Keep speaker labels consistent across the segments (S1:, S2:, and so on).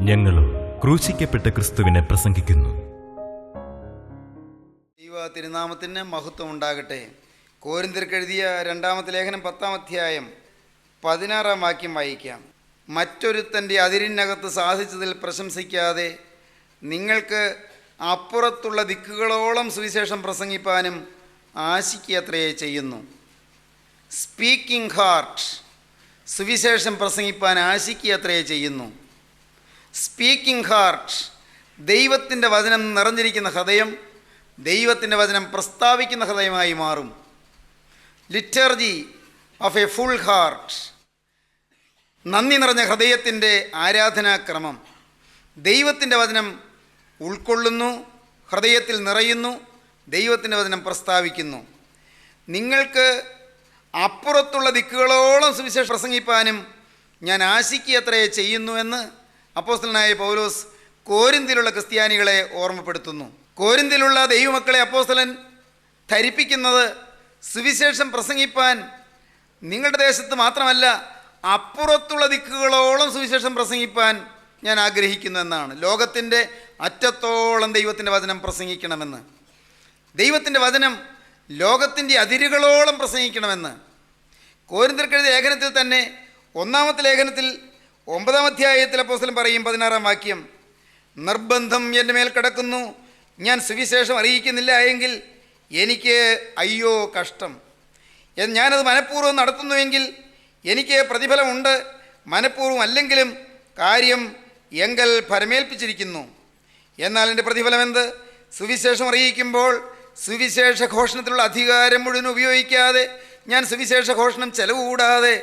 S1: ഞങ്ങളും ക്രൂശിക്കപ്പെട്ട ക്രിസ്തുവിനെ പ്രസംഗിക്കുന്നു.
S2: ദൈവ തിരുനാമത്തിന് മഹത്വം ഉണ്ടാകട്ടെ. കോരിന്ത്യർക്കെഴുതിയ 2-ാമത്തെ ലേഖനം 10-ാം അധ്യായം 16-ാം വാക്യം വായിക്കാം. മറ്റൊരുത്തൻ്റെ അതിരിനകത്ത് സാധിച്ചതിൽ പ്രശംസിക്കാതെ നിങ്ങൾക്ക് അപ്പുറത്തുള്ള ദിക്കുകളോളം സുവിശേഷം പ്രസംഗിപ്പാനും ആശിക്കത്രേ ചെയ്യുന്നു. സ്പീക്കിംഗ് ഹാർട്ട്, സുവിശേഷം പ്രസംഗിപ്പാൻ ആശിക്കത്രേ ചെയ്യുന്നു. സ്പീക്കിംഗ് ഹാർട്ട്, ദൈവത്തിൻ്റെ വചനം നിറഞ്ഞിരിക്കുന്ന ഹൃദയം ദൈവത്തിൻ്റെ വചനം പ്രസ്താവിക്കുന്ന ഹൃദയമായി മാറും. Liturgy of A full heart, നന്ദി നിറഞ്ഞ ഹൃദയത്തിൻ്റെ ആരാധനാക്രമം. ദൈവത്തിൻ്റെ വചനം ഉൾക്കൊള്ളുന്നു, ഹൃദയത്തിൽ നിറയുന്നു, ദൈവത്തിൻ്റെ വചനം പ്രസ്താവിക്കുന്നു. നിങ്ങൾക്ക് അപ്പുറത്തുള്ള ദിക്കുകളോളം സുവിശേഷം പ്രസംഗിപ്പാനും ഞാൻ ആശിക്കത്രേ ചെയ്യുന്നുവെന്ന് അപ്പോസ്തലനായ പൗലോസ് കോരിന്തിലുള്ള ക്രിസ്ത്യാനികളെ ഓർമ്മപ്പെടുത്തുന്നു. കോരിന്തിലുള്ള ദൈവമക്കളെ അപ്പോസ്തലൻ ധരിപ്പിക്കുന്നത് സുവിശേഷം പ്രസംഗിപ്പാൻ നിങ്ങളുടെ ദേശത്ത് മാത്രമല്ല അപ്പുറത്തുള്ള ദിക്കുകളോളം സുവിശേഷം പ്രസംഗിപ്പാൻ ഞാൻ ആഗ്രഹിക്കുന്നു എന്നാണ്. ലോകത്തിൻ്റെ അറ്റത്തോളം ദൈവത്തിൻ്റെ വചനം പ്രസംഗിക്കണമെന്ന്, ദൈവത്തിൻ്റെ വചനം ലോകത്തിൻ്റെ അതിരുകളോളം പ്രസംഗിക്കണമെന്ന്. കോരിന്ത്യർക്കെഴുതിയ ലേഖനത്തിൽ തന്നെ 1-ാമത്തെ ലേഖനത്തിൽ 9-ാം അധ്യായത്തിൽ അപ്പോസ്തലൻ പറയും, 16-ാം വാക്യം, നിർബന്ധം എൻ്റെ മേൽ കിടക്കുന്നു, ഞാൻ സുവിശേഷം അറിയിക്കുന്നില്ല എങ്കിൽ എനിക്ക് അയ്യോ കഷ്ടം. ഞാനത് മനഃപൂർവ്വം നടത്തുന്നുവെങ്കിൽ എനിക്ക് പ്രതിഫലമുണ്ട്, മനഃപൂർവ്വം അല്ലെങ്കിലും കാര്യം എങ്കൽ ഫലമേൽപ്പിച്ചിരിക്കുന്നു. എന്നാൽ എൻ്റെ പ്രതിഫലം എന്ത്? സുവിശേഷം അറിയിക്കുമ്പോൾ സുവിശേഷ ഘോഷണത്തിലുള്ള അധികാരം മുഴുവൻ ഉപയോഗിക്കാതെ ഞാൻ സുവിശേഷ ഘോഷണം ചെലവ് കൂടാതെ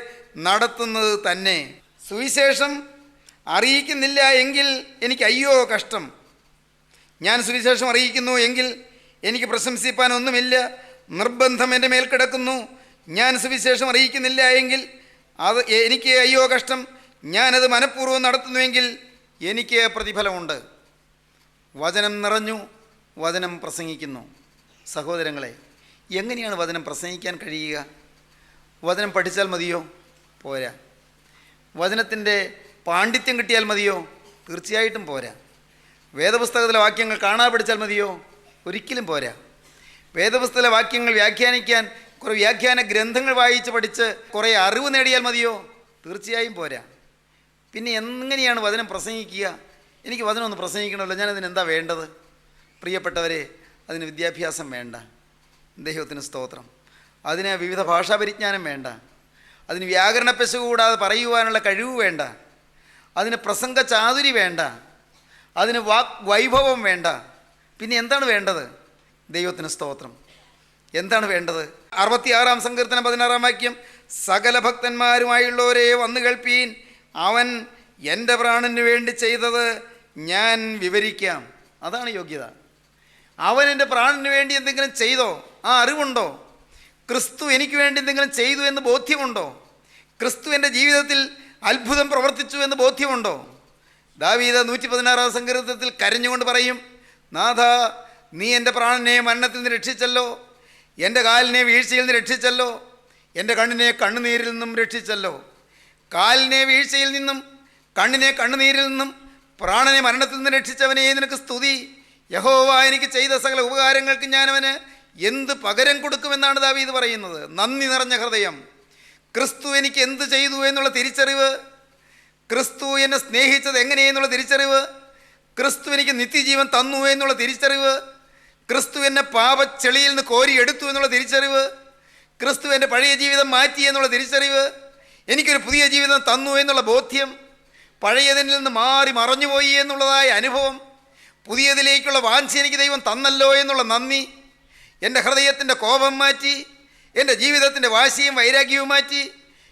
S2: നടത്തുന്നത് തന്നെ. സുവിശേഷം അറിയിക്കുന്നില്ല എങ്കിൽ എനിക്ക് അയ്യോ കഷ്ടം. ഞാൻ സുവിശേഷം അറിയിക്കുന്നു എങ്കിൽ എനിക്ക് പ്രശംസിപ്പാനൊന്നുമില്ല. നിർബന്ധം എൻ്റെ മേൽ കിടക്കുന്നു, ഞാൻ സുവിശേഷം അറിയിക്കുന്നില്ല എങ്കിൽ അത് എനിക്ക് അയ്യോ കഷ്ടം. ഞാനത് മനഃപൂർവ്വം നടത്തുന്നുവെങ്കിൽ എനിക്ക് പ്രതിഫലമുണ്ട്. വചനം നിറഞ്ഞു, വചനം പ്രസംഗിക്കുന്നു. സഹോദരങ്ങളെ, എങ്ങനെയാണ് വചനം പ്രസംഗിക്കാൻ കഴിയുക? വചനം പഠിച്ചാൽ മതിയോ? പോരാ. വചനത്തിൻ്റെ പാണ്ഡിത്യം കിട്ടിയാൽ മതിയോ? തീർച്ചയായിട്ടും പോരാ. വേദപുസ്തകത്തിലെ വാക്യങ്ങൾ കാണാതെ പഠിച്ചാൽ മതിയോ? ഒരിക്കലും പോരാ. വേദപുസ്തകത്തിലെ വാക്യങ്ങൾ വ്യാഖ്യാനിക്കാൻ കുറേ വ്യാഖ്യാന ഗ്രന്ഥങ്ങൾ വായിച്ച് പഠിച്ച് കുറേ അറിവ് നേടിയാൽ മതിയോ? തീർച്ചയായും പോരാ. പിന്നെ എങ്ങനെയാണ് വചനം പ്രസംഗിക്കുക? എനിക്ക് വചനം ഒന്ന് പ്രസംഗിക്കണമല്ലോ, ഞാനതിന് എന്താ വേണ്ടത്? പ്രിയപ്പെട്ടവരെ, അതിന് വിദ്യാഭ്യാസം വേണ്ട, ദൈവത്തിന് സ്തോത്രം. അതിന് വിവിധ ഭാഷാപരിജ്ഞാനം വേണ്ട, അതിന് വ്യാകരണ പെശക് കൂടാതെ പറയുവാനുള്ള കഴിവ് വേണ്ട, അതിന് പ്രസംഗ ചാതുരി വേണ്ട, അതിന് വൈഭവം വേണ്ട. പിന്നെ എന്താണ് വേണ്ടത്? ദൈവത്തിന് സ്തോത്രം. എന്താണ് വേണ്ടത്? 66-ാം സങ്കീർത്തനം 16-ാം വാക്യം, സകല ഭക്തന്മാരുമായുള്ളവരെ വന്നു കേൾപ്പീൻ, അവൻ എൻ്റെ പ്രാണന് വേണ്ടി ചെയ്തത് ഞാൻ വിവരിക്കാം. അതാണ് യോഗ്യത. അവൻ എൻ്റെ പ്രാണന് വേണ്ടി എന്തെങ്കിലും ചെയ്തോ? ആ അറിവുണ്ടോ? ക്രിസ്തു എനിക്ക് വേണ്ടി എന്തെങ്കിലും ചെയ്തു എന്ന് ബോധ്യമുണ്ടോ? ക്രിസ്തു എൻ്റെ ജീവിതത്തിൽ അത്ഭുതം പ്രവർത്തിച്ചു എന്ന് ബോധ്യമുണ്ടോ? ദാവീദ് 116-ാം സങ്കീർത്തനത്തിൽ കരഞ്ഞുകൊണ്ട് പറയും, നാഥ, നീ എൻ്റെ പ്രാണനെ മരണത്തിൽ നിന്ന് രക്ഷിച്ചല്ലോ, എൻ്റെ കാലിനെ വീഴ്ചയിൽ നിന്ന് രക്ഷിച്ചല്ലോ, എൻ്റെ കണ്ണിനെ കണ്ണുനീരിൽ നിന്നും രക്ഷിച്ചല്ലോ. കാലിനെ വീഴ്ചയിൽ നിന്നും, കണ്ണിനെ കണ്ണുനീരിൽ നിന്നും, പ്രാണനെ മരണത്തിൽ നിന്ന് രക്ഷിച്ചവനെ നിനക്ക് സ്തുതി. യഹോവ എനിക്ക് ചെയ്ത സകല ഉപകാരങ്ങൾക്ക് ഞാനവന് എന്ത് പകരം കൊടുക്കുമെന്നാണ് ദാവീദ് പറയുന്നത്. നന്ദി നിറഞ്ഞ ഹൃദയം. ക്രിസ്തു എനിക്ക് എന്ത് ചെയ്തു എന്നുള്ള തിരിച്ചറിവ്, ക്രിസ്തു എന്നെ സ്നേഹിച്ചത് എങ്ങനെയെന്നുള്ള തിരിച്ചറിവ്, ക്രിസ്തു എനിക്ക് നിത്യജീവൻ തന്നു എന്നുള്ള തിരിച്ചറിവ്, ക്രിസ്തു എന്നെ പാപച്ചെളിയിൽ നിന്ന് കോരിയെടുത്തു എന്നുള്ള തിരിച്ചറിവ്, ക്രിസ്തു എൻ്റെ പഴയ ജീവിതം മാറ്റി എന്നുള്ള തിരിച്ചറിവ്, എനിക്കൊരു പുതിയ ജീവിതം തന്നു എന്നുള്ള ബോധ്യം, പഴയതിൽ നിന്ന് മാറി മറഞ്ഞുപോയി എന്നുള്ളതായ അനുഭവം, പുതിയതിലേക്കുള്ള വാഞ്ച എനിക്ക് ദൈവം തന്നല്ലോ എന്നുള്ള നന്ദി, എൻ്റെ ഹൃദയത്തിൻ്റെ കോപം മാറ്റി, എൻ്റെ ജീവിതത്തിൻ്റെ വാശിയും വൈരാഗ്യവും മാറ്റി,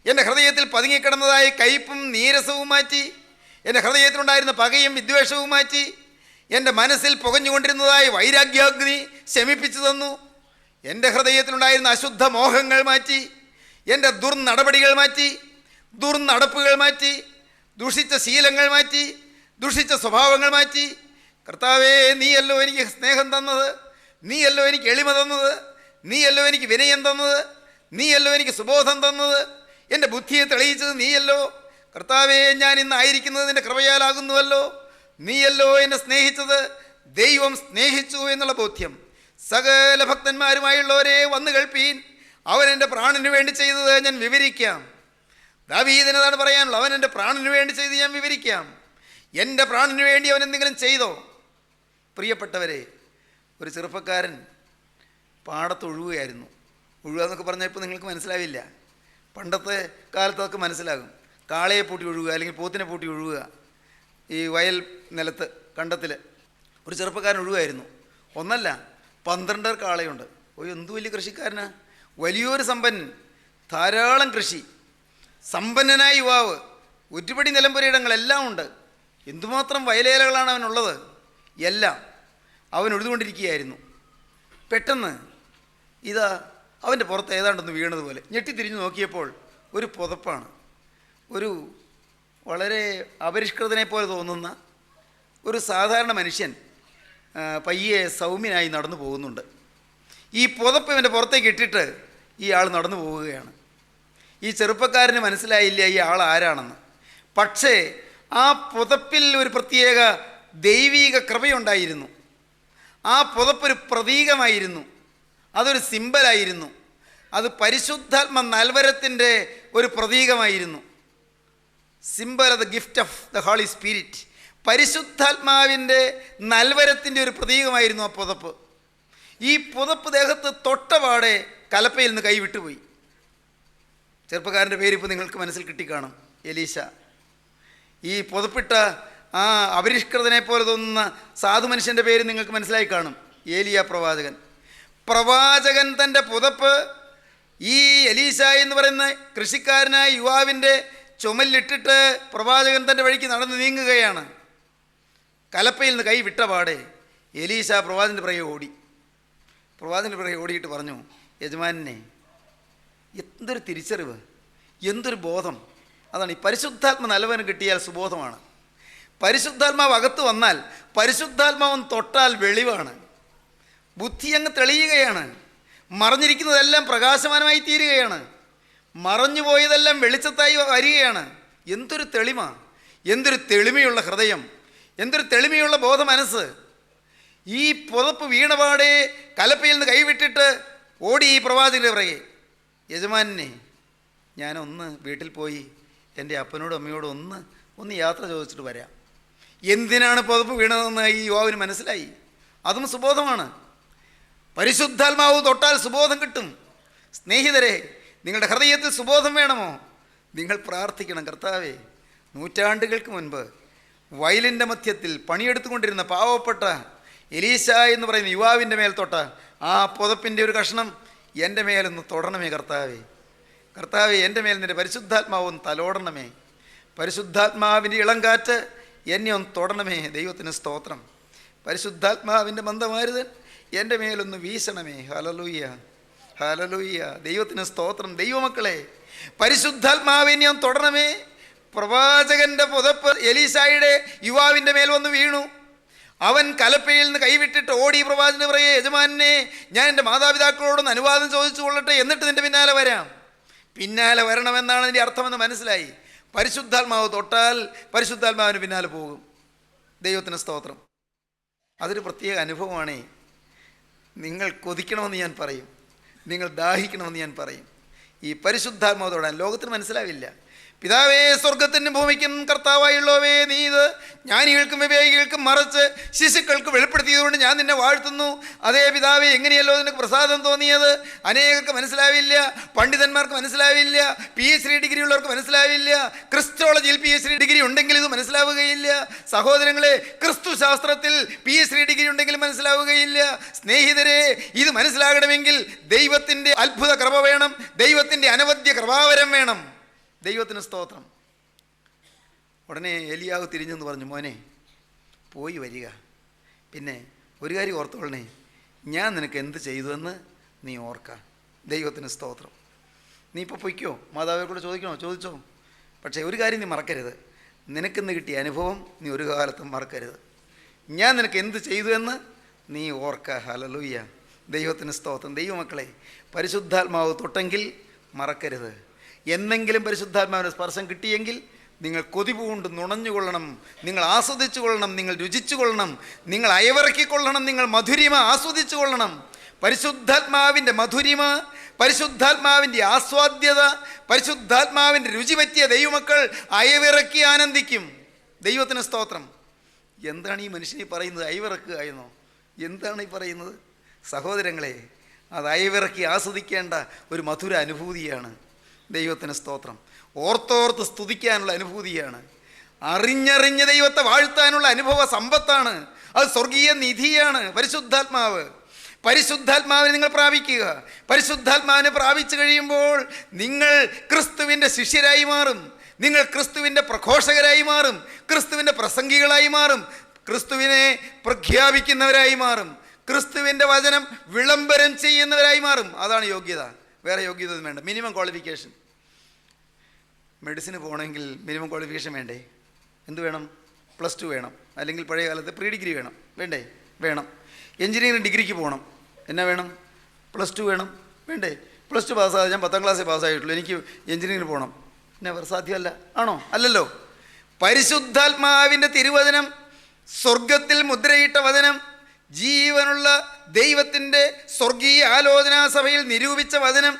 S2: എൻ്റെ ഹൃദയത്തിൽ പതുങ്ങിക്കിടന്നതായ കയ്പും നീരസവും മാറ്റി, എൻ്റെ ഹൃദയത്തിലുണ്ടായിരുന്ന പകയും വിദ്വേഷവും മാറ്റി, എൻ്റെ മനസ്സിൽ പുകഞ്ഞുകൊണ്ടിരുന്നതായ വൈരാഗ്യാഗ്നി ശമിപ്പിച്ചു തന്നു. എൻ്റെ ഹൃദയത്തിലുണ്ടായിരുന്ന അശുദ്ധ മോഹങ്ങൾ മാറ്റി, എൻ്റെ ദുർനടപടികൾ മാറ്റി, ദുർനടപ്പുകൾ മാറ്റി, ദുഷിച്ച ശീലങ്ങൾ മാറ്റി, ദുഷിച്ച സ്വഭാവങ്ങൾ മാറ്റി. കർത്താവേ, നീയല്ലോ എനിക്ക് സ്നേഹം തന്നത്, നീയല്ലോ എനിക്ക് എളിമ തന്നത്, നീയല്ലോ എനിക്ക് വിനയം തന്നത്, നീയല്ലോ എനിക്ക് സുബോധം തന്നത്, എൻ്റെ ബുദ്ധിയെ തെളിയിച്ചത് നീയല്ലോ. കർത്താവേ, ഞാൻ ഇന്നായിരിക്കുന്നത് നിൻ്റെ കൃപയാലാകുന്നുവല്ലോ. നീയല്ലോ എന്നെ സ്നേഹിച്ചത്. ദൈവം സ്നേഹിച്ചു എന്നുള്ള ബോധ്യം. സകല ഭക്തന്മാരുമായുള്ളവരെ വന്നു കേൾപ്പീൻ, അവൻ എൻ്റെ പ്രാണന് വേണ്ടി ചെയ്തത് ഞാൻ വിവരിക്കാം. ദാവീദിനതാണ് പറയാനുള്ളത്. അവൻ എൻ്റെ പ്രാണന് വേണ്ടി ചെയ്ത് ഞാൻ വിവരിക്കാം. എൻ്റെ പ്രാണന് വേണ്ടി അവൻ എന്തെങ്കിലും ചെയ്തോ? പ്രിയപ്പെട്ടവരെ, ഒരു ചെറുപ്പക്കാരൻ പാടത്ത് ഒഴുകുകയായിരുന്നു. ഒഴുകുക എന്നൊക്കെ പറഞ്ഞപ്പോൾ നിങ്ങൾക്ക് മനസ്സിലാവില്ല. പണ്ടത്തെ കാലത്തൊക്കെ മനസ്സിലാകും. കാളയെ പൂട്ടി ഒഴുകുക, അല്ലെങ്കിൽ പോത്തിനെ പൂട്ടി ഒഴുകുക. ഈ വയൽ നിലത്ത് കണ്ടത്തിൽ ഒരു ചെറുപ്പക്കാരൻ ഒഴുകുമായിരുന്നു. ഒന്നല്ല, 12 കാളയുണ്ട്. എന്തു വലിയ കൃഷിക്കാരനാ, വലിയൊരു സമ്പന്നൻ, ധാരാളം കൃഷി, സമ്പന്നനായ യുവാവ്, ഒരുപടി നിലംപുരയിടങ്ങളെല്ലാം ഉണ്ട്. എന്തുമാത്രം വയലേലകളാണ് അവനുള്ളത്. എല്ലാം അവൻ ഒഴുതുകൊണ്ടിരിക്കുകയായിരുന്നു. പെട്ടെന്ന് ഇതാ അവൻ്റെ പുറത്ത് ഏതാണ്ടൊന്ന് വീണതുപോലെ ഞെട്ടിത്തിരിഞ്ഞ് നോക്കിയപ്പോൾ ഒരു പുതപ്പാണ്. ഒരു വളരെ അപരിഷ്കൃതനെ പോലെ തോന്നുന്ന ഒരു സാധാരണ മനുഷ്യൻ പയ്യെ സൗമ്യനായി നടന്നു പോകുന്നുണ്ട്. ഈ പുതപ്പ് ഇവൻ്റെ പുറത്തേക്ക് ഇട്ടിട്ട് ഈ ആൾ നടന്നു പോവുകയാണ്. ഈ ചെറുപ്പക്കാരന് മനസ്സിലായില്ല ഈ ആൾ ആരാണെന്ന്. പക്ഷേ ആ പുതപ്പിൽ ഒരു പ്രത്യേക ദൈവീക കൃപയുണ്ടായിരുന്നു. ആ പുതപ്പൊരു പ്രതീകമായിരുന്നു, അതൊരു സിമ്പലായിരുന്നു, അത് പരിശുദ്ധാത്മ നൽവരത്തിൻ്റെ ഒരു പ്രതീകമായിരുന്നു. Symbol of the gift of the holy spirit, പരിശുദ്ധാത്മാവിൻ്റെ നൽവരത്തിൻ്റെ ഒരു പ്രതീകമായിരുന്നു ആ പുതപ്പ്. ഈ പുതപ്പ് ദേഹത്ത് തൊട്ടപാടെ കലപ്പയിൽ നിന്ന് കൈവിട്ടുപോയി. ചെറുപ്പക്കാരൻ്റെ പേര് ഇപ്പോൾ നിങ്ങൾക്ക് മനസ്സിൽ കിട്ടിക്കാണും, എലീശ. ഈ പുതപ്പിട്ട ആ അപരിഷ്കൃതനെ പോലെ തോന്നുന്ന സാധു മനുഷ്യൻ്റെ പേര് നിങ്ങൾക്ക് മനസ്സിലായി കാണും, ഏലിയ പ്രവാചകൻ. പ്രവാചകൻ തൻ്റെ പുതപ്പ് ഈ എലീശ എന്ന് പറയുന്ന കൃഷിക്കാരനായ യുവാവിൻ്റെ ചുമലിലിട്ടിട്ട് പ്രവാചകൻ തൻ്റെ വഴിക്ക് നടന്ന് നീങ്ങുകയാണ്. കലപ്പയിൽ നിന്ന് കൈ വിട്ട പാടെ എലീശ പ്രവാചകൻ്റെ പിറകെ ഓടി. പ്രവാചകൻ്റെ പിറകെ ഓടിയിട്ട് പറഞ്ഞു, യജമാനെ, എന്തൊരു തിരിച്ചറിവ്, എന്തൊരു ബോധം. അതാണ് ഈ പരിശുദ്ധാത്മ നല്ലവനും കിട്ടിയാൽ സുബോധമാണ്. പരിശുദ്ധാത്മാവ് അകത്ത് വന്നാൽ, പരിശുദ്ധാത്മാവൻ തൊട്ടാൽ വെളിവാണ്. ബുദ്ധി അങ്ങ് തെളിയുകയാണ്. മറഞ്ഞിരിക്കുന്നതെല്ലാം പ്രകാശമാനമായി തീരുകയാണ്. മറഞ്ഞു പോയതെല്ലാം വെളിച്ചത്തായി വരികയാണ്. എന്തൊരു തെളിമ, എന്തൊരു തെളിമയുള്ള ഹൃദയം, എന്തൊരു തെളിമയുള്ള ബോധ മനസ്സ്. ഈ പുതപ്പ് വീണപാടെ കലപ്പയിൽ നിന്ന് കൈവിട്ടിട്ട് ഓടി ഈ പ്രവാചകൻ്റെ പിറകെ. യജമാനെ, ഞാനൊന്ന് വീട്ടിൽ പോയി എൻ്റെ അപ്പനോടും അമ്മയോടും ഒന്ന് യാത്ര ചോദിച്ചിട്ട് വരാം. എന്തിനാണ് പുതപ്പ് വീണതെന്ന് ഈ യുവാവിന് മനസ്സിലായി. അതും സുബോധമാണ്. പരിശുദ്ധാത്മാവ് തൊട്ടാൽ സുബോധം കിട്ടും. സ്നേഹിതരെ, നിങ്ങളുടെ ഹൃദയത്തിൽ സുബോധം വേണമോ? നിങ്ങൾ പ്രാർത്ഥിക്കണം, കർത്താവേ, നൂറ്റാണ്ടുകൾക്ക് മുൻപ് വയലിൻ്റെ മധ്യത്തിൽ പണിയെടുത്തുകൊണ്ടിരുന്ന പാവപ്പെട്ട എലീശ എന്ന് പറയുന്ന യുവാവിൻ്റെ മേൽ തൊട്ട ആ പുതപ്പിൻ്റെ ഒരു കഷ്ണം എൻ്റെ മേലൊന്ന് തൊടണമേ കർത്താവേ. കർത്താവേ, എൻ്റെ മേൽ നിൻ്റെ പരിശുദ്ധാത്മാവൊന്ന് തലോടണമേ. പരിശുദ്ധാത്മാവിൻ്റെ ഇളം കാറ്റ് എന്നെ ഒന്ന് തൊടണമേ. ദൈവത്തിന് സ്തോത്രം. പരിശുദ്ധാത്മാവിൻ്റെ മന്ദമാരുതൻ എൻ്റെ മേലൊന്ന് വീശണമേ. Hallelujah, hallelujah. ദൈവത്തിന് സ്തോത്രം. ദൈവമക്കളെ, പരിശുദ്ധാത്മാവിനെ ഒന്ന് തൊടണമേ. പ്രവാചകൻ്റെ പുതപ്പ് എലീശായുടെ യുവാവിൻ്റെ മേൽ വന്ന് വീണു. അവൻ കലപ്പയിൽ നിന്ന് കൈവിട്ടിട്ട് ഓടി പ്രവാചകന് പറയേ, യജമാനെ, ഞാൻ എൻ്റെ മാതാപിതാക്കളോടൊന്ന് അനുവാദം ചോദിച്ചു കൊള്ളട്ടെ, എന്നിട്ട് നിൻ്റെ പിന്നാലെ വരാം. പിന്നാലെ വരണമെന്നാണ് അതിൻ്റെ അർത്ഥമെന്ന് മനസ്സിലായി. പരിശുദ്ധാത്മാവ് തൊട്ടാൽ പരിശുദ്ധാത്മാവിന് പിന്നാലെ പോകും. ദൈവത്തിന് സ്തോത്രം. അതൊരു പ്രത്യേക അനുഭവമാണ്. നിങ്ങൾ കൊതിക്കണമെന്ന് ഞാൻ പറയും, നിങ്ങൾ ദാഹിക്കണമെന്ന് ഞാൻ പറയും. ഈ പരിശുദ്ധാത്മാവ് തൊടാൻ ലോകത്തിന് മനസ്സിലാവില്ല. പിതാവേ, സ്വർഗത്തിനും ഭൂമിക്കും കർത്താവായുള്ളവേ, നീ ഇത് ജ്ഞാനികൾക്കും വിവേകികൾക്കും മറച്ച് ശിശുക്കൾക്ക് വെളിപ്പെടുത്തിയതുകൊണ്ട് ഞാൻ നിന്നെ വാഴ്ത്തുന്നു. അതേ പിതാവേ, എങ്ങനെയല്ലോ നിനക്ക് പ്രസാദം തോന്നിയത്. അനേകർക്ക് മനസ്സിലാവില്ല, പണ്ഡിതന്മാർക്ക് മനസ്സിലാവില്ല, PhD ഡിഗ്രി ഉള്ളവർക്ക് മനസ്സിലാവില്ല, ക്രിസ്റ്റോളജിയിൽ PhD ഡിഗ്രി ഉണ്ടെങ്കിൽ ഇത് മനസ്സിലാവുകയില്ല. സഹോദരങ്ങളെ, ക്രിസ്തു ശാസ്ത്രത്തിൽ PhD ഡിഗ്രി ഉണ്ടെങ്കിലും മനസ്സിലാവുകയില്ല. സ്നേഹിതരെ, ഇത് മനസ്സിലാകണമെങ്കിൽ ദൈവത്തിൻ്റെ അത്ഭുത കൃപ വേണം, ദൈവത്തിൻ്റെ അനവധ്യ കൃപാവരം വേണം. ദൈവത്തിന് സ്തോത്രം. ഉടനെ ഏലിയാവ് തിരിഞ്ഞെന്ന് പറഞ്ഞു, മോനെ, പോയി വരിക, പിന്നെ ഒരു കാര്യം ഓർത്തോളണേ, ഞാൻ നിനക്ക് എന്ത് ചെയ്തുവെന്ന് നീ ഓർക്ക. ദൈവത്തിന് സ്തോത്രം. നീ ഇപ്പോൾ പൊയ്ക്കോ, മാതാവിനെ കൂടെ ചോദിക്കണോ ചോദിച്ചോ, പക്ഷേ ഒരു കാര്യം നീ മറക്കരുത്, നിനക്കിന്ന് കിട്ടിയ അനുഭവം നീ ഒരു കാലത്തും മറക്കരുത്. ഞാൻ നിനക്ക് എന്ത് ചെയ്തു എന്ന് നീ ഓർക്ക. ഹല്ലേലൂയ, ദൈവത്തിന് സ്തോത്രം. ദൈവമക്കളെ, പരിശുദ്ധാത്മാവ് തൊട്ടെങ്കിൽ മറക്കരുത്. എന്നെങ്കിലും പരിശുദ്ധാത്മാവിൻ്റെ സ്പർശം കിട്ടിയെങ്കിൽ നിങ്ങൾ കൊതിപൂണ്ട് നുണഞ്ഞുകൊള്ളണം, നിങ്ങൾ ആസ്വദിച്ചു കൊള്ളണം, നിങ്ങൾ രുചിച്ചു കൊള്ളണം, നിങ്ങൾ അയവിറക്കിക്കൊള്ളണം, നിങ്ങൾ മധുരിമ ആസ്വദിച്ചു കൊള്ളണം. പരിശുദ്ധാത്മാവിൻ്റെ മധുരിമ, പരിശുദ്ധാത്മാവിൻ്റെ ആസ്വാദ്യത, പരിശുദ്ധാത്മാവിൻ്റെ രുചി പറ്റിയ ദൈവമക്കൾ അയവിറക്കി ആനന്ദിക്കും. ദൈവത്തിന് സ്തോത്രം. എന്താണ് ഈ മനുഷ്യനെ പറയുന്നത്? അയവിറക്കുക എന്നോ? എന്താണ് ഈ പറയുന്നത്? സഹോദരങ്ങളെ, അത് അയവിറക്കി ആസ്വദിക്കേണ്ട ഒരു മധുര അനുഭൂതിയാണ്. ദൈവത്തിന് സ്തോത്രം. ഓർത്തോർത്ത് സ്തുതിക്കാനുള്ള അനുഭൂതിയാണ്. അറിഞ്ഞറിഞ്ഞ് ദൈവത്തെ വാഴ്ത്താനുള്ള അനുഭവ സമ്പത്താണ്. അത് സ്വർഗീയ നിധിയാണ്. പരിശുദ്ധാത്മാവ്, പരിശുദ്ധാത്മാവിനെ നിങ്ങൾ പ്രാപിക്കുക. പരിശുദ്ധാത്മാവിനെ പ്രാപിച്ചു കഴിയുമ്പോൾ നിങ്ങൾ ക്രിസ്തുവിൻ്റെ ശിഷ്യരായി മാറും, നിങ്ങൾ ക്രിസ്തുവിൻ്റെ പ്രഘോഷകരായി മാറും, ക്രിസ്തുവിൻ്റെ പ്രസംഗികളായി മാറും, ക്രിസ്തുവിനെ പ്രഖ്യാപിക്കുന്നവരായി മാറും, ക്രിസ്തുവിൻ്റെ വചനം വിളംബരം ചെയ്യുന്നവരായി മാറും. അതാണ് യോഗ്യത. വേറെ യോഗ്യത ഒന്നും വേണ്ട. Minimum qualification. മെഡിസിന് പോകണമെങ്കിൽ മിനിമം ക്വാളിഫിക്കേഷൻ വേണ്ടേ? എന്ത് വേണം? +2 വേണം, അല്ലെങ്കിൽ പഴയ കാലത്ത് പ്രീ ഡിഗ്രി വേണം. വേണ്ടേ? വേണം. എഞ്ചിനീയറിംഗ് ഡിഗ്രിക്ക് പോകണം, എന്നാ വേണം? +2 വേണം. വേണ്ടേ? +2 പാസ്സാകാതെ, ഞാൻ 10ാം ക്ലാസ്സിൽ പാസ്സായിട്ടുള്ളൂ, എനിക്ക് എഞ്ചിനീയറിംഗ് പോകണം, എന്നെ സാധ്യമല്ല. ആണോ? അല്ലല്ലോ. പരിശുദ്ധാത്മാവിൻ്റെ തിരുവചനം, സ്വർഗത്തിൽ മുദ്രയിട്ട വചനം, ജീവനുള്ള ദൈവത്തിൻ്റെ സ്വർഗീയ ആലോചനാ സഭയിൽ നിരൂപിച്ച വചനം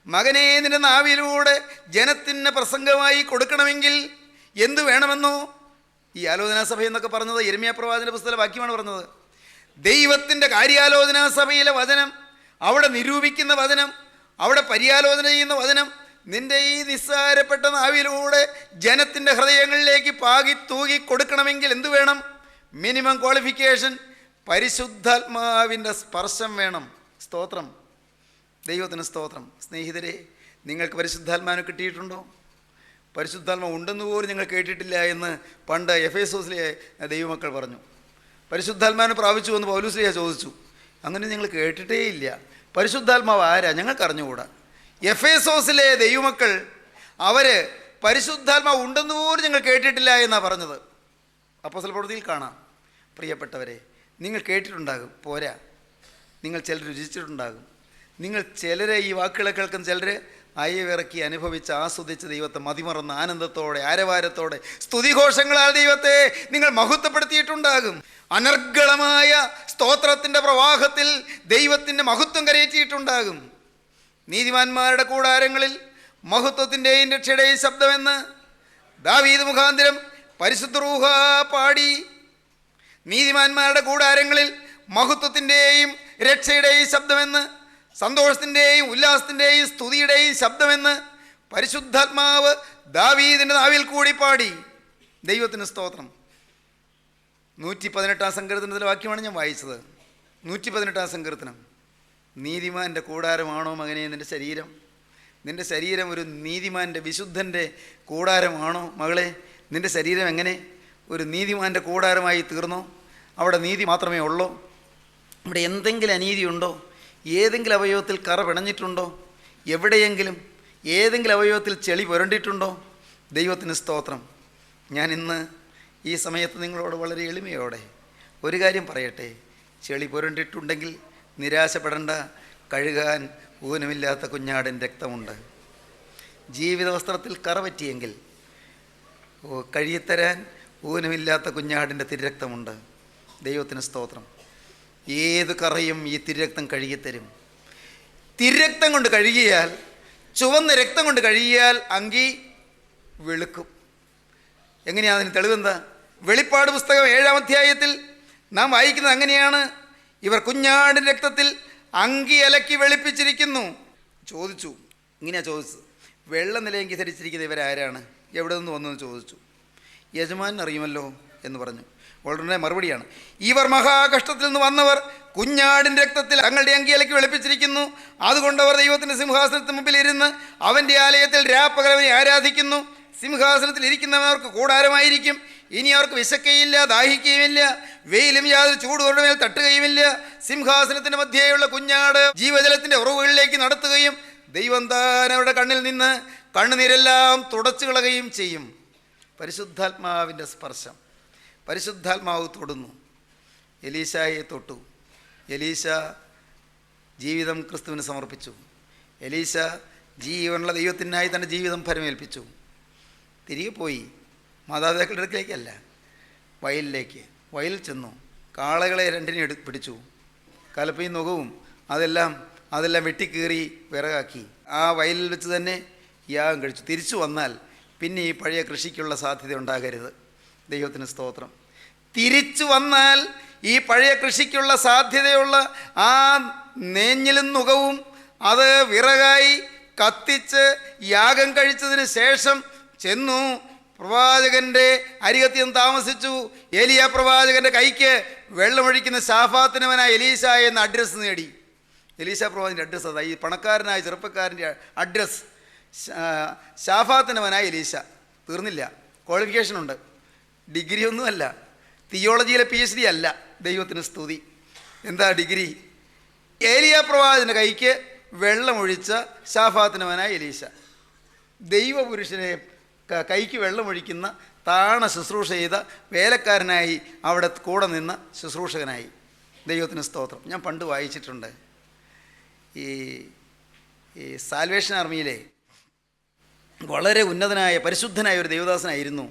S2: മകനെ നിന്റെ നാവിലൂടെ ജനത്തിന് പ്രസംഗമായി കൊടുക്കണമെങ്കിൽ എന്തു വേണമെന്നോ? ഈ ആലോചനാ സഭ എന്നൊക്കെ പറഞ്ഞത് യിരെമ്യാ പ്രവാചകന്റെ പുസ്തകത്തിലെ വാക്യമാണ് പറഞ്ഞത്. ദൈവത്തിൻ്റെ കാര്യാലോചനാ സഭയിലെ വചനം, അവിടെ നിരൂപിക്കുന്ന വചനം, അവിടെ പര്യാലോചന ചെയ്യുന്ന വചനം നിൻ്റെ ഈ നിസ്സാരപ്പെട്ട നാവിലൂടെ ജനത്തിൻ്റെ ഹൃദയങ്ങളിലേക്ക് പാകി തൂകി കൊടുക്കണമെങ്കിൽ എന്തു വേണം? മിനിമം ക്വാളിഫിക്കേഷൻ പരിശുദ്ധാത്മാവിൻ്റെ സ്പർശം വേണം. സ്തോത്രം. ദൈവത്തിന് സ്തോത്രം. സ്നേഹിതരെ, നിങ്ങൾക്ക് പരിശുദ്ധാത്മാവിനെ കിട്ടിയിട്ടുണ്ടോ? പരിശുദ്ധാത്മാവ് ഉണ്ടെന്ന് പോലും നിങ്ങൾ കേട്ടിട്ടില്ല എന്ന് പണ്ട് എഫേസോസിലെ ദൈവമക്കൾ പറഞ്ഞു. പരിശുദ്ധാത്മാവിനെ പ്രാപിച്ചു എന്ന് പൗലോസ്ലീഹ ചോദിച്ചു. അങ്ങനെ നിങ്ങൾ കേട്ടിട്ടേ ഇല്ല. പരിശുദ്ധാത്മാവ് ആരാ? ഞങ്ങൾക്ക് അറിഞ്ഞുകൂടാ. എഫേസോസിലെ ദൈവമക്കൾ അവർ പരിശുദ്ധാത്മാവ് ഉണ്ടെന്ന് പോലും ഞങ്ങൾ കേട്ടിട്ടില്ല എന്നാണ് പറഞ്ഞത്. അപ്പോസ്തല പ്രവൃത്തിയിൽ കാണാം. പ്രിയപ്പെട്ടവരെ, നിങ്ങൾ കേട്ടിട്ടുണ്ടാകും, പോരാ, നിങ്ങൾ ചിലർ രുചിച്ചിട്ടുണ്ടാകും. നിങ്ങൾ ചിലരെ ഈ വാക്കുകളെ കേൾക്കുന്ന ചിലർ അയവിറക്കി അനുഭവിച്ച് ആസ്വദിച്ച് ദൈവത്തെ മതിമറന്ന ആനന്ദത്തോടെ ആരവാരത്തോടെ സ്തുതിഘോഷങ്ങളാൽ ദൈവത്തെ നിങ്ങൾ മഹത്വപ്പെടുത്തിയിട്ടുണ്ടാകും. അനർഗളമായ സ്തോത്രത്തിൻ്റെ പ്രവാഹത്തിൽ ദൈവത്തിൻ്റെ മഹത്വം കരയേറ്റിയിട്ടുണ്ടാകും. നീതിമാന്മാരുടെ കൂടാരങ്ങളിൽ മഹത്വത്തിൻ്റെയും രക്ഷയുടെയും ശബ്ദമെന്ന് ദാവീദ് മുഖാന്തരം പരിശുദ്ധ റൂഹ പാടി. നീതിമാന്മാരുടെ കൂടാരങ്ങളിൽ മഹത്വത്തിൻ്റെയും രക്ഷയുടെയും ശബ്ദമെന്ന്, സന്തോഷത്തിൻ്റെയും ഉല്ലാസത്തിൻ്റെയും സ്തുതിയുടെയും ശബ്ദമെന്ന് പരിശുദ്ധാത്മാവ് ദാവീദിൻ്റെ നാവിൽ കൂടി പാടി. ദൈവത്തിന് സ്തോത്രം. 118 സങ്കീർത്തനത്തിലെ വാക്യമാണ് ഞാൻ വായിച്ചത്. 118 സങ്കീർത്തനം. നീതിമാൻ്റെ കൂടാരമാണോ മകനെ നിൻ്റെ ശരീരം? നിൻ്റെ ശരീരം ഒരു നീതിമാൻ്റെ വിശുദ്ധൻ്റെ കൂടാരമാണോ മകളെ? നിൻ്റെ ശരീരം എങ്ങനെ ഒരു നീതിമാൻ്റെ കൂടാരമായി തീർന്നോ? അവിടെ നീതി മാത്രമേ ഉള്ളൂ? അവിടെ എന്തെങ്കിലും അനീതി ഉണ്ടോ? ഏതെങ്കിലും അവയവത്തിൽ കറ പിണഞ്ഞിട്ടുണ്ടോ? എവിടെയെങ്കിലും ഏതെങ്കിലും അവയവത്തിൽ ചെളി പുരണ്ടിട്ടുണ്ടോ? ദൈവത്തിന് സ്തോത്രം. ഞാൻ ഇന്ന് ഈ സമയത്ത് നിങ്ങളോട് വളരെ എളിമയോടെ ഒരു കാര്യം പറയട്ടെ. ചെളി പുരണ്ടിട്ടുണ്ടെങ്കിൽ നിരാശപ്പെടേണ്ട. കഴുകാൻ ഊനമില്ലാത്ത കുഞ്ഞാടിൻ്റെ രക്തമുണ്ട്. ജീവിത വസ്ത്രത്തിൽ കറ പറ്റിയെങ്കിൽ കഴുകിത്തരാൻ ഊനമില്ലാത്ത കുഞ്ഞാടിൻ്റെ തിരുരക്തമുണ്ട്. ദൈവത്തിന് സ്തോത്രം. ഏത് കറയും ഈ തിരുരക്തം കഴുകിത്തരും. തിരുരക്തം കൊണ്ട് കഴുകിയാൽ, ചുവന്ന രക്തം കൊണ്ട് കഴുകിയാൽ അങ്കി വെളുക്കും. എങ്ങനെയാണ് അതിന് തെളിവെന്താ? വെളിപ്പാട് പുസ്തകം 7-ാം അധ്യായത്തിൽ നാം വായിക്കുന്നത് അങ്ങനെയാണ്. ഇവർ കുഞ്ഞാടിൻ്റെ രക്തത്തിൽ അങ്കി അലക്കി വെളുപ്പിച്ചിരിക്കുന്നു. ചോദിച്ചു, ഇങ്ങനെയാണ് ചോദിച്ചത്, വെള്ള നിലയങ്കി ധരിച്ചിരിക്കുന്ന ഇവരാരാണ്, എവിടെ നിന്ന് വന്നെന്ന് ചോദിച്ചു. യജമാനൻ അറിയുമല്ലോ എന്ന് പറഞ്ഞു. വളരെ മറുപടിയാണ്, ഇവർ മഹാകഷ്ടത്തിൽ നിന്ന് വന്നവർ കുഞ്ഞാടിൻ്റെ രക്തത്തിൽ തങ്ങളുടെ അങ്കി അലക്കി വെളുപ്പിച്ചിരിക്കുന്നു. അതുകൊണ്ട് അവർ ദൈവത്തിൻ്റെ സിംഹാസനത്തിന് മുമ്പിൽ ഇരുന്ന് അവൻ്റെ ആലയത്തിൽ രാപ്പകലവനെ ആരാധിക്കുന്നു. സിംഹാസനത്തിൽ ഇരിക്കുന്നവർക്ക് കൂടാരമായിരിക്കും. ഇനി അവർക്ക് വിശക്കുകയില്ല, ദാഹിക്കുകയുമില്ല, വെയിലും യാതൊരു ചൂടുകളുടെ മേൽ തട്ടുകയുമില്ല. സിംഹാസനത്തിൻ്റെ മധ്യേയുള്ള കുഞ്ഞാട് ജീവജലത്തിൻ്റെ ഉറവുകളിലേക്ക് നടത്തുകയും ദൈവം താൻ അവരുടെ കണ്ണിൽ നിന്ന് കണ്ണുനീരെല്ലാം തുടച്ചു കളയുകയും ചെയ്യും. പരിശുദ്ധാത്മാവിൻ്റെ സ്പർശം. പരിശുദ്ധാത്മാവ് തൊടുന്നു. എലീശായെ തൊട്ടു. എലീശ ജീവിതം ക്രിസ്തുവിന് സമർപ്പിച്ചു. എലീശ ജീവനുള്ള ദൈവത്തിനായി തൻ്റെ ജീവിതം ഫലമേൽപ്പിച്ചു. തിരികെ പോയി മാതാപിതാക്കളുടെ അടുക്കിലേക്കല്ല, വയലിലേക്ക്. വയലിൽ ചെന്നു. കാളകളെ രണ്ടിനെ പിടിച്ചു. കലപ്പയും നുകവും അതെല്ലാം വെട്ടിക്കീറി വിറകാക്കി. ആ വയലിൽ വെച്ച് തന്നെ യാഗം കഴിച്ചു. തിരിച്ചു വന്നാൽ പിന്നെ ഈ പഴയ കൃഷിക്കുള്ള സാധ്യത ഉണ്ടാകരുത്. ദൈവത്തിന് സ്തോത്രം. തിരിച്ചു വന്നാൽ ഈ പഴയ കൃഷിക്കുള്ള സാധ്യതയുള്ള ആ നേഞ്ഞിലും നുകവും അത് വിറകായി കത്തിച്ച് യാഗം കഴിച്ചതിന് ശേഷം ചെന്നു പ്രവാചകൻ്റെ അരികത്യം താമസിച്ചു. ഏലിയ പ്രവാചകൻ്റെ കൈക്ക് വെള്ളമൊഴിക്കുന്ന ശാഫാത്തിനവനായ എലീശ എന്ന അഡ്രസ്സ് നേടി. എലീശ പ്രവാചകൻ്റെ അഡ്രസ്സ് അതാ, ഈ പണക്കാരനായ ചെറുപ്പക്കാരൻ്റെ അഡ്രസ്സ്. ശാഫാത്തിനവനായ എലീശ. തീർന്നില്ല. ക്വാളിഫിക്കേഷനുണ്ട്. ഡിഗ്രി ഒന്നുമല്ല, തിയോളജിയിലെ PhD അല്ല. ദൈവത്തിന് സ്തുതി. എന്താ ഡിഗ്രി? ഏലിയ പ്രവാചകൻ്റെ കൈക്ക് വെള്ളമൊഴിച്ച ശാഫാത്തിനവനായ എലീശ. ദൈവപുരുഷനെ കൈക്ക് വെള്ളമൊഴിക്കുന്ന താണ ശുശ്രൂഷ ചെയ്ത വേലക്കാരനായി അവിടെ കൂടെ നിന്ന ശുശ്രൂഷകനായി. ദൈവത്തിന് സ്തോത്രം. ഞാൻ പണ്ട് വായിച്ചിട്ടുണ്ട്. ഈ സാൽവേഷൻ ആർമിയിലെ വളരെ ഉന്നതനായ പരിശുദ്ധനായ ഒരു ദേവദാസനായിരുന്നു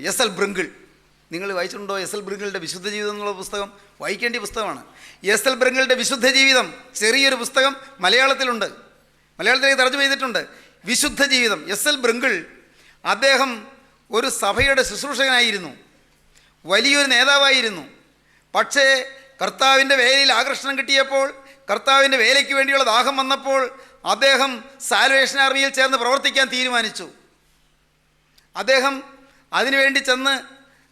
S2: എസ്.എൽ. ബ്രിങ്കിൾ. നിങ്ങൾ വായിച്ചിട്ടുണ്ടോ എസ്.എൽ. ബ്രിങ്കിളുടെ വിശുദ്ധ ജീവിതം എന്നുള്ള പുസ്തകം? വായിക്കേണ്ട പുസ്തകമാണ്. എസ്.എൽ. ബ്രിങ്കിളുടെ വിശുദ്ധ ജീവിതം ചെറിയൊരു പുസ്തകം മലയാളത്തിലുണ്ട്. മലയാളത്തിലേക്ക് തർജ്ജമ ചെയ്തിട്ടുണ്ട്. വിശുദ്ധ ജീവിതം. എസ്.എൽ. ബ്രിങ്കിൾ അദ്ദേഹം ഒരു സഭയുടെ ശുശ്രൂഷകനായിരുന്നു, വലിയൊരു നേതാവായിരുന്നു. പക്ഷേ കർത്താവിൻ്റെ വേലയിൽ ആകർഷണം കിട്ടിയപ്പോൾ, കർത്താവിൻ്റെ വേലയ്ക്ക് വേണ്ടിയുള്ള ദാഹം വന്നപ്പോൾ അദ്ദേഹം സാൽവേഷൻ ആർമിയിൽ ചേർന്ന് പ്രവർത്തിക്കാൻ തീരുമാനിച്ചു. അദ്ദേഹം അതിനുവേണ്ടി ചെന്ന്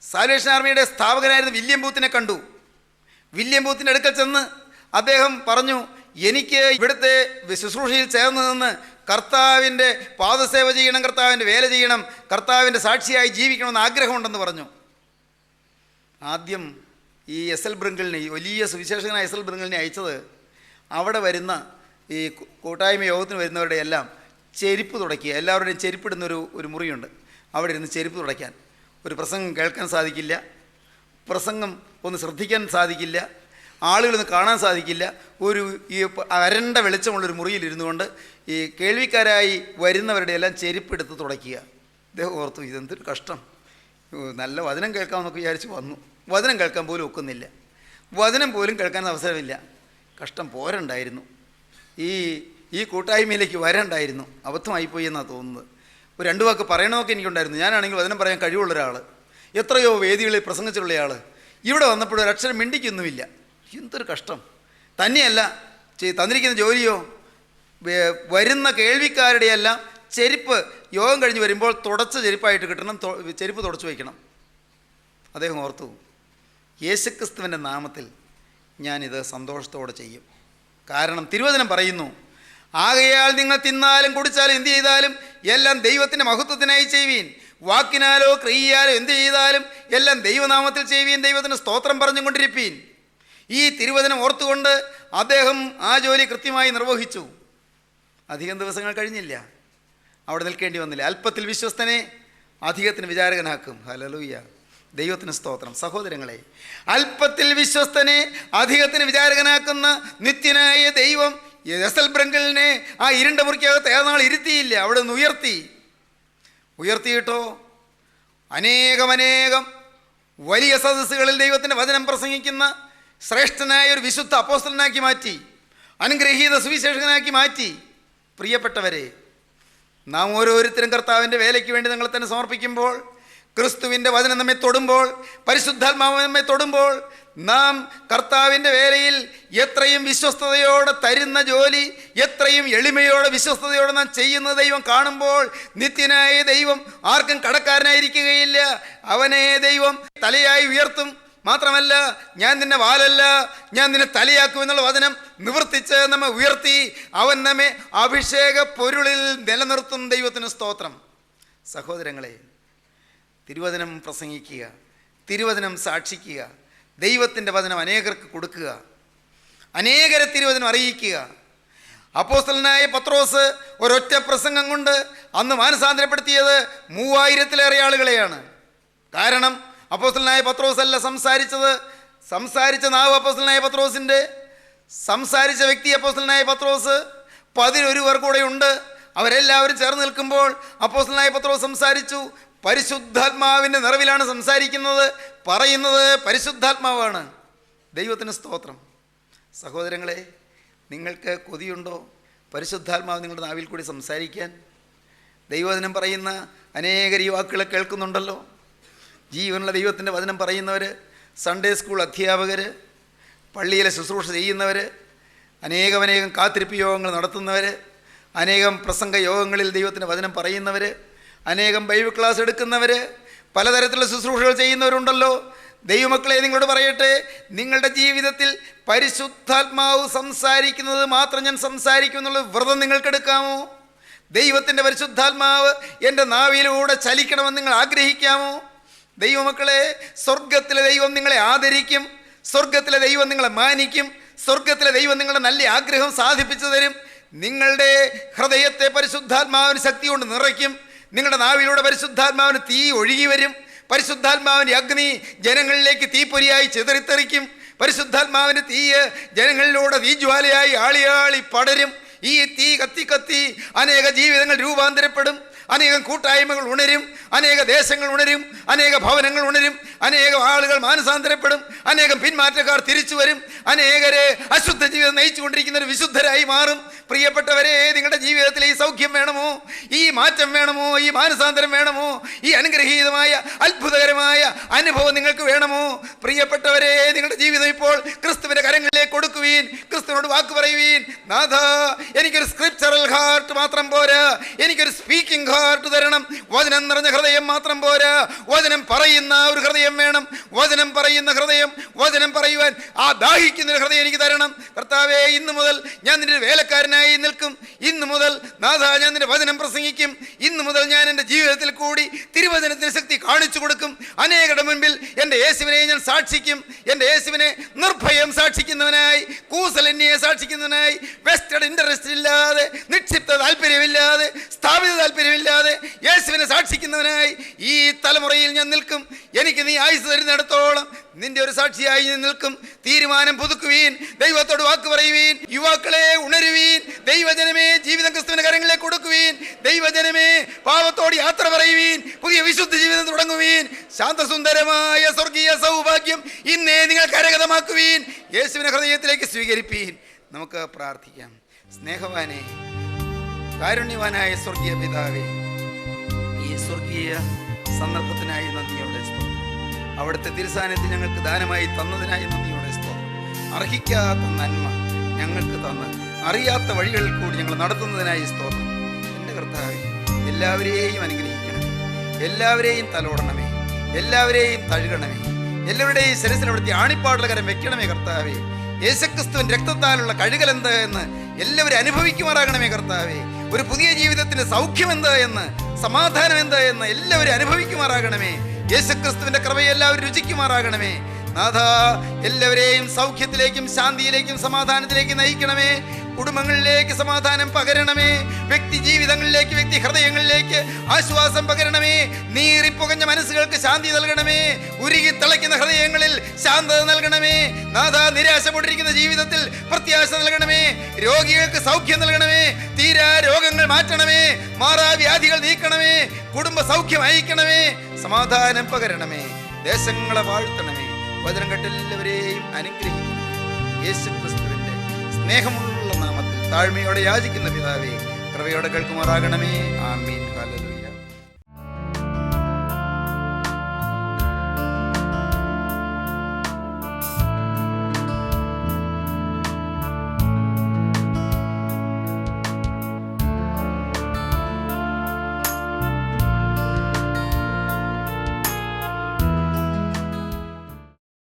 S2: സാൽവേഷൻ ആർമിയുടെ സ്ഥാപകനായിരുന്ന വില്യം ബൂത്തിനെ കണ്ടു. വില്യം ബൂത്തിൻ്റെ അടുക്കൽ ചെന്ന് അദ്ദേഹം പറഞ്ഞു, എനിക്ക് ഇവിടുത്തെ ശുശ്രൂഷയിൽ ചേർന്ന് നിന്ന് കർത്താവിൻ്റെ പാദസേവ ചെയ്യണം, കർത്താവിൻ്റെ വേല ചെയ്യണം, കർത്താവിൻ്റെ സാക്ഷിയായി ജീവിക്കണമെന്ന് ആഗ്രഹമുണ്ടെന്ന് പറഞ്ഞു. ആദ്യം ഈ എസ്.എൽ. ബ്രിങ്കിളിനെ, ഈ വലിയ സുവിശേഷകനായ എസ്.എൽ. ബ്രിങ്കിളിനെ അയച്ചത് അവിടെ വരുന്ന ഈ കൂട്ടായ്മ യോഗത്തിന് വരുന്നവരുടെ എല്ലാം ചെരുപ്പ് തുടയ്ക്കുക. എല്ലാവരുടെയും ചെരുപ്പിടുന്നൊരു മുറിയുണ്ട്. അവിടെ ഇരുന്ന് ചെരുപ്പ് തുടയ്ക്കാൻ. ഒരു പ്രസംഗം കേൾക്കാൻ സാധിക്കില്ല, പ്രസംഗം ഒന്ന് ശ്രദ്ധിക്കാൻ സാധിക്കില്ല, ആളുകളൊന്ന് കാണാൻ സാധിക്കില്ല. ഈ അരണ്ട വെളിച്ചമുള്ളൊരു മുറിയിലിരുന്നു കൊണ്ട് ഈ കേൾവിക്കാരായി വരുന്നവരുടെ എല്ലാം ചെരുപ്പെടുത്ത് തുടയ്ക്കുക. അദ്ദേഹം ഓർത്തു, ഇതെന്തൊരു കഷ്ടം, നല്ല വചനം കേൾക്കാമെന്നൊക്കെ വിചാരിച്ച് വന്നു. വചനം കേൾക്കാൻ പോലും ഒക്കുന്നില്ല, വചനം പോലും കേൾക്കാൻ അവസരമില്ല. കഷ്ടം പോരണ്ടായിരുന്നു, ഈ കൂട്ടായ്മയിലേക്ക് വരണ്ടായിരുന്നു. അബദ്ധമായിപ്പോയി എന്നാണ് തോന്നുന്നത്. ഒരു രണ്ട് വാക്ക് പറയണമെന്നൊക്കെ എനിക്കുണ്ടായിരുന്നു. ഞാനാണെങ്കിൽ വചനം പറയാൻ കഴിവുള്ള ഒരാൾ, എത്രയോ വേദികളിൽ പ്രസംഗിച്ചുള്ള ആൾ, ഇവിടെ വന്നപ്പോൾ ഒരു അക്ഷരം മിണ്ടിക്കൊന്നുമില്ല. എന്തൊരു കഷ്ടം. തന്നെയല്ല തന്നിരിക്കുന്ന ജോലിയോ വരുന്ന കേൾവിക്കാരുടെയെല്ലാം ചെരുപ്പ് യോഗം കഴിഞ്ഞ് വരുമ്പോൾ തുടച്ച ചെരുപ്പായിട്ട് കിട്ടണം, ചെരുപ്പ് തുടച്ചു വയ്ക്കണം. അദ്ദേഹം ഓർത്തു, യേശുക്രിസ്തുവിൻ്റെ നാമത്തിൽ ഞാനിത് സന്തോഷത്തോടെ ചെയ്യും. കാരണം തിരുവചനം പറയുന്നു, ആകയാൽ നിങ്ങൾ തിന്നാലും കുടിച്ചാലും എന്ത് ചെയ്താലും എല്ലാം ദൈവത്തിൻ്റെ മഹത്വത്തിനായി ചെയ്യുവീൻ. വാക്കിനാലോ ക്രിയയാലോ എന്ത് ചെയ്താലും എല്ലാം ദൈവനാമത്തിൽ ചെയ്യുവീൻ, ദൈവത്തിന് സ്തോത്രം പറഞ്ഞുകൊണ്ടിരിപ്പീൻ. ഈ തിരുവചനം ഓർത്തുകൊണ്ട് അദ്ദേഹം ആ ജോലി കൃത്യമായി നിർവഹിച്ചു. അധികം ദിവസങ്ങൾ കഴിഞ്ഞില്ല, അവിടെ നിൽക്കേണ്ടി വന്നില്ല. അല്പത്തിൽ വിശ്വസ്തനെ അധികത്തിന് വിചാരകനാക്കും. ഹല്ലേലൂയ, ദൈവത്തിന് സ്തോത്രം. സഹോദരങ്ങളെ, അല്പത്തിൽ വിശ്വസ്തനെ അധികത്തിന് വിചാരകനാക്കുന്ന നിത്യനായ ദൈവം എസ്.എൽ. ബ്രിങ്കിളിനെ ആ ഇരുണ്ട മുറിക്കകത്ത് ഏതാൾ ഇരുത്തിയില്ല, അവിടെ നിന്ന് ഉയർത്തിയിട്ടോ അനേകം വലിയ സദസ്സുകളിൽ ദൈവത്തിൻ്റെ വചനം പ്രസംഗിക്കുന്ന ശ്രേഷ്ഠനായ ഒരു വിശുദ്ധ അപ്പോസ്തലനാക്കി മാറ്റി, അനുഗ്രഹീത സുവിശേഷകനാക്കി മാറ്റി. പ്രിയപ്പെട്ടവരെ, നാം ഓരോരുത്തരും കർത്താവിൻ്റെ വേലയ്ക്ക് വേണ്ടി നിങ്ങളെ തന്നെ സമർപ്പിക്കുമ്പോൾ, ക്രിസ്തുവിൻ്റെ വചനം നമ്മെ തൊടുമ്പോൾ, പരിശുദ്ധാത്മാവ് നമ്മെ തൊടുമ്പോൾ, നാം കർത്താവിൻ്റെ വേലയിൽ എത്രയും വിശ്വസ്തയോടെ തരുന്ന ജോലി എത്രയും എളിമയോടെ വിശ്വസ്തയോടെ നാം ചെയ്യുന്ന ദൈവം കാണുമ്പോൾ, നിത്യനായ ദൈവം ആർക്കും കടക്കാരനായിരിക്കുകയില്ല. അവനെ ദൈവം തലയായി ഉയർത്തും. മാത്രമല്ല, ഞാൻ നിന്നെ വാലല്ല, ഞാൻ നിന്നെ തലയാക്കും എന്നുള്ള വചനം നിവർത്തിച്ച് നമ്മെ ഉയർത്തി അവൻ നമ്മെ അഭിഷേക പൊരുളിൽ നിലനിർത്തും. ദൈവത്തിന് സ്തോത്രം. സഹോദരങ്ങളെ, തിരുവചനം പ്രസംഗിക്കുക, തിരുവചനം സാക്ഷിക്കുക, ദൈവത്തിൻ്റെ വചനം അനേകർക്ക് കൊടുക്കുക, അനേകരെ തിരുവചനം അറിയിക്കുക. അപ്പോസ്തലനായ പത്രോസ് ഒരൊറ്റ പ്രസംഗം കൊണ്ട് അന്ന് മാനസാന്തരപ്പെടുത്തിയത് 3000-ലേറെ ആളുകളെയാണ്. കാരണം അപ്പോസ്തലനായ പത്രോസ് അല്ല സംസാരിച്ച നാവ് അപ്പോസ്തലനായ പത്രോസിൻ്റെ, സംസാരിച്ച വ്യക്തി അപ്പോസ്തലനായ പത്രോസ്, 11 പേർ കൂടെ ഉണ്ട്. അവരെല്ലാവരും ചേർന്ന് നിൽക്കുമ്പോൾ അപ്പോസ്തലനായ പത്രോസ് സംസാരിച്ചു. പരിശുദ്ധാത്മാവിൻ്റെ നിറവിലാണ് സംസാരിക്കുന്നത്, പറയുന്നത് പരിശുദ്ധാത്മാവാണ്. ദൈവത്തിന് സ്തോത്രം. സഹോദരങ്ങളെ, നിങ്ങൾക്ക് കൊതിയുണ്ടോ പരിശുദ്ധാത്മാവ് നിങ്ങളുടെ നാവിൽ കൂടി സംസാരിക്കാൻ? ദൈവവചനം പറയുന്ന അനേക യുവാക്കളെ കേൾക്കുന്നുണ്ടല്ലോ. ജീവനുള്ള ദൈവത്തിൻ്റെ വചനം പറയുന്നവർ, സൺഡേ സ്കൂൾ അധ്യാപകർ, പള്ളിയിലെ ശുശ്രൂഷ ചെയ്യുന്നവർ, അനേകം കാത്തിരിപ്പ് യോഗങ്ങൾ നടത്തുന്നവർ, അനേകം പ്രസംഗ യോഗങ്ങളിൽ ദൈവത്തിൻ്റെ വചനം പറയുന്നവർ, അനേകം ബൈബിൾ ക്ലാസ് എടുക്കുന്നവർ, പലതരത്തിലുള്ള ശുശ്രൂഷകൾ ചെയ്യുന്നവരുണ്ടല്ലോ. ദൈവമക്കളെ, നിങ്ങളോട് പറയട്ടെ, നിങ്ങളുടെ ജീവിതത്തിൽ പരിശുദ്ധാത്മാവ് സംസാരിക്കുന്നത് മാത്രം ഞാൻ സംസാരിക്കും എന്നുള്ള വ്രതം നിങ്ങൾക്കെടുക്കാമോ? ദൈവത്തിൻ്റെ പരിശുദ്ധാത്മാവ് എൻ്റെ നാവിലൂടെ ചലിക്കണമെന്ന് നിങ്ങൾ ആഗ്രഹിക്കാമോ? ദൈവമക്കളെ, സ്വർഗത്തിലെ ദൈവം നിങ്ങളെ ആദരിക്കും, സ്വർഗത്തിലെ ദൈവം നിങ്ങളെ മാനിക്കും, സ്വർഗത്തിലെ ദൈവം നിങ്ങളുടെ നല്ല ആഗ്രഹം സാധിപ്പിച്ചു തരും. നിങ്ങളുടെ ഹൃദയത്തെ പരിശുദ്ധാത്മാവിന് ശക്തി കൊണ്ട് നിറയ്ക്കും. നിങ്ങളുടെ നാവിലൂടെ പരിശുദ്ധാത്മാവിന് തീ ഒഴുകി വരും. പരിശുദ്ധാത്മാവിൻ്റെ അഗ്നി ജനങ്ങളിലേക്ക് തീപ്പൊരിയായി ചിതറിത്തെറിക്കും. പരിശുദ്ധാത്മാവിൻ്റെ തീയ് ജനങ്ങളിലൂടെ തീജ്വാലയായി ആളിയാളി പടരും. ഈ തീ കത്തി കത്തി അനേക ജീവിതങ്ങൾ രൂപാന്തരപ്പെടും, അനേകം കൂട്ടായ്മകൾ ഉണരും, അനേക ദേശങ്ങൾ ഉണരും, അനേക ഭവനങ്ങൾ ഉണരും, അനേകം ആളുകൾ മാനസാന്തരപ്പെടും, അനേകം പിന്മാറ്റക്കാർ തിരിച്ചു വരും, അനേകരെ അശുദ്ധ ജീവിതം നയിച്ചുകൊണ്ടിരിക്കുന്നവർ വിശുദ്ധരായി മാറും. പ്രിയപ്പെട്ടവരെ, നിങ്ങളുടെ ജീവിതത്തിൽ ഈ സൗഖ്യം വേണമോ? ഈ മാറ്റം വേണമോ? ഈ മാനസാന്തരം വേണമോ? ഈ അനുഗ്രഹീതമായ അത്ഭുതകരമായ അനുഭവം നിങ്ങൾക്ക് വേണമോ? പ്രിയപ്പെട്ടവരെ, നിങ്ങളുടെ ജീവിതം ഇപ്പോൾ ക്രിസ്തുവിൻ്റെ കരങ്ങളിലേക്ക് കൊടുക്കുവീൻ. ക്രിസ്തുവിനോട് വാക്ക് പറയുവീൻ. നാഥ, എനിക്കൊരു സ്ക്രിപ്ചറൽ ഹാർട്ട് മാത്രം പോരാ, എനിക്കൊരു സ്പീക്കിംഗ് ഹാർട്ട് തരണം. വചനം നിറഞ്ഞ ഹൃദയം മാത്രം പോരാ, വചനം പറയുന്ന ഒരു ഹൃദയം വേണം. വചനം പറയുന്ന ഹൃദയം, വചനം പറയുവാൻ ദാഹിക്കുന്ന ഒരു ഹൃദയം എനിക്ക് തരണം. കർത്താവേ, ഇന്നു മുതൽ ഞാൻ നിന്റെ വേലക്കാരനായി നിൽക്കും. ഇന്നു മുതൽ നാഥ, ഞാൻ നിന്റെ വചനം പ്രസംഗിക്കും. ഇന്നു മുതൽ ഞാൻ എൻ്റെ ജീവിതത്തിൽ കൂടി തിരുവചനത്തിന് ശക്തി കാണിച്ചു കൊടുക്കും. അനേകരുടെ മുൻപിൽ എൻ്റെ യേശുവിനെ ഞാൻ സാക്ഷിക്കും. എൻ്റെ യേശുവിനെ നിർഭയം സാക്ഷിക്കുന്നവനായി, കൂസലന്യെ സാക്ഷിക്കുന്നവനായി, വെസ്റ്റഡ് ഇൻട്രസ്റ്റ് ഇല്ലാതെ, നിക്ഷിപ്ത താല്പര്യമില്ലാതെ, സ്ഥാപിത താല്പര്യമില്ലാതെ യേശുവിനെ സാക്ഷിക്കുന്നവനായി ഈ തലമുറയിൽ ഞാൻ നിൽക്കും. എനിക്ക് നീ ആയുസ് തരുന്നിടത്തോളം നിന്റെ ഒരു സാക്ഷിയായി ഞാൻ നിൽക്കും. തീരുമാനം പുതുക്കുവീൻ, ദൈവത്തോട് വാക്ക് പറയുവീൻ. യുവാക്കളെ, ഉണരുവീൻ. ദൈവജനമേ, ജീവിതം ക്രിസ്തുവിന്റെ കരങ്ങളിലേക്ക് കൊടുക്കുവീൻ. ദൈവജനമേ, പാപത്തോട് യാത്ര പറയുവീൻ. പുതിയ വിശുദ്ധ ജീവിതം തുടങ്ങുവീൻ. ശാന്തസുന്ദരമായ സ്വർഗീയ സൗഭാഗ്യം ഇന്നേ നിങ്ങൾ കരഗതമാക്കുവീൻ. യേശുവിനെ ഹൃദയത്തിലേക്ക് സ്വീകരിപ്പീൻ. നമുക്ക് പ്രാർത്ഥിക്കാം. സ്നേഹവാനെ, കാരുണ്യവാനായ സ്വർഗീയ പിതാവേ, ഈ സ്വർഗീയ സന്ദർഭത്തിനായി നന്ദിയോടെ സ്തോത്രം. അവിടുത്തെ തിരുസാന്നിധ്യം ഞങ്ങൾക്ക് ദാനമായി തന്നതിനായി നന്ദിയോടെ സ്തോത്രം. അർഹിക്കാത്ത നന്മ ഞങ്ങൾക്ക് തന്ന് അറിയാത്ത വഴികളിൽ കൂടി ഞങ്ങൾ നടത്തുന്നതിനായി സ്തോത്രം. എൻ്റെ കർത്താവേ, എല്ലാവരെയും അനുഗ്രഹിക്കണമേ, എല്ലാവരെയും തലോടണമേ, എല്ലാവരെയും തഴുകണമേ, എല്ലാവരുടെയും ശിരസിനവിടുത്തെ ആണിപ്പാടുള്ള കരം വെക്കണമേ. കർത്താവേ, യേശുക്രിസ്തുവിൻ രക്തത്താലുള്ള കഴുകൽ എന്ത് എന്ന് എല്ലാവരും അനുഭവിക്കുമാറാകണമേ. കർത്താവേ, ഒരു പുതിയ ജീവിതത്തിന്റെ സൗഖ്യം എന്ത് എന്ന്, സമാധാനം എന്ത് എന്ന് എല്ലാവരും അനുഭവിക്കുമാറാകണമേ. യേശുക്രിസ്തുവിന്റെ കൃപയെ എല്ലാവരും രുചിക്കുമാറാകണമേ. നാഥ, എല്ലാവരെയും സൗഖ്യത്തിലേക്കും ശാന്തിയിലേക്കും സമാധാനത്തിലേക്കും നയിക്കണമേ. കുടുംബങ്ങളിലേക്ക് സമാധാനം പകരണമേ. വ്യക്തി ജീവിതങ്ങളിലേക്ക്, വ്യക്തി ഹൃദയങ്ങളിലേക്ക് ആശ്വാസം പകരണമേ. നീറിപ്പുകഞ്ഞ മനസ്സുകൾക്ക് ശാന്തി നൽകണമേ. ഉരുകി തിളയ്ക്കുന്ന ഹൃദയങ്ങളിൽ ശാന്തത നൽകണമേ. നാഥ, നിരാശപ്പെട്ടിരിക്കുന്ന ജീവിതത്തിൽ പ്രത്യാശ നൽകണമേ. രോഗികൾക്ക് സൗഖ്യം നൽകണമേ. തീരാ രോഗങ്ങൾ മാറ്റണമേ. മാറാവ്യാധികൾ നീക്കണമേ. കുടുംബ സൗഖ്യം അയക്കണമേ. സമാധാനം പകരണമേ. ദേശങ്ങളെ വാഴ്ത്തണമേ. വചനം കേട്ടെല്ലാവരെയും അനുഗ്രഹിക്കണമേ. യേശുക്രിസ്തുവിന്റെ സ്നേഹമുള്ള നാമത്തിൽ താഴ്മയോടെ യാചിക്കുന്ന പിതാവേ, കൃപയോടെ കേൾക്കുമാറാകണമേ. ആമീൻ.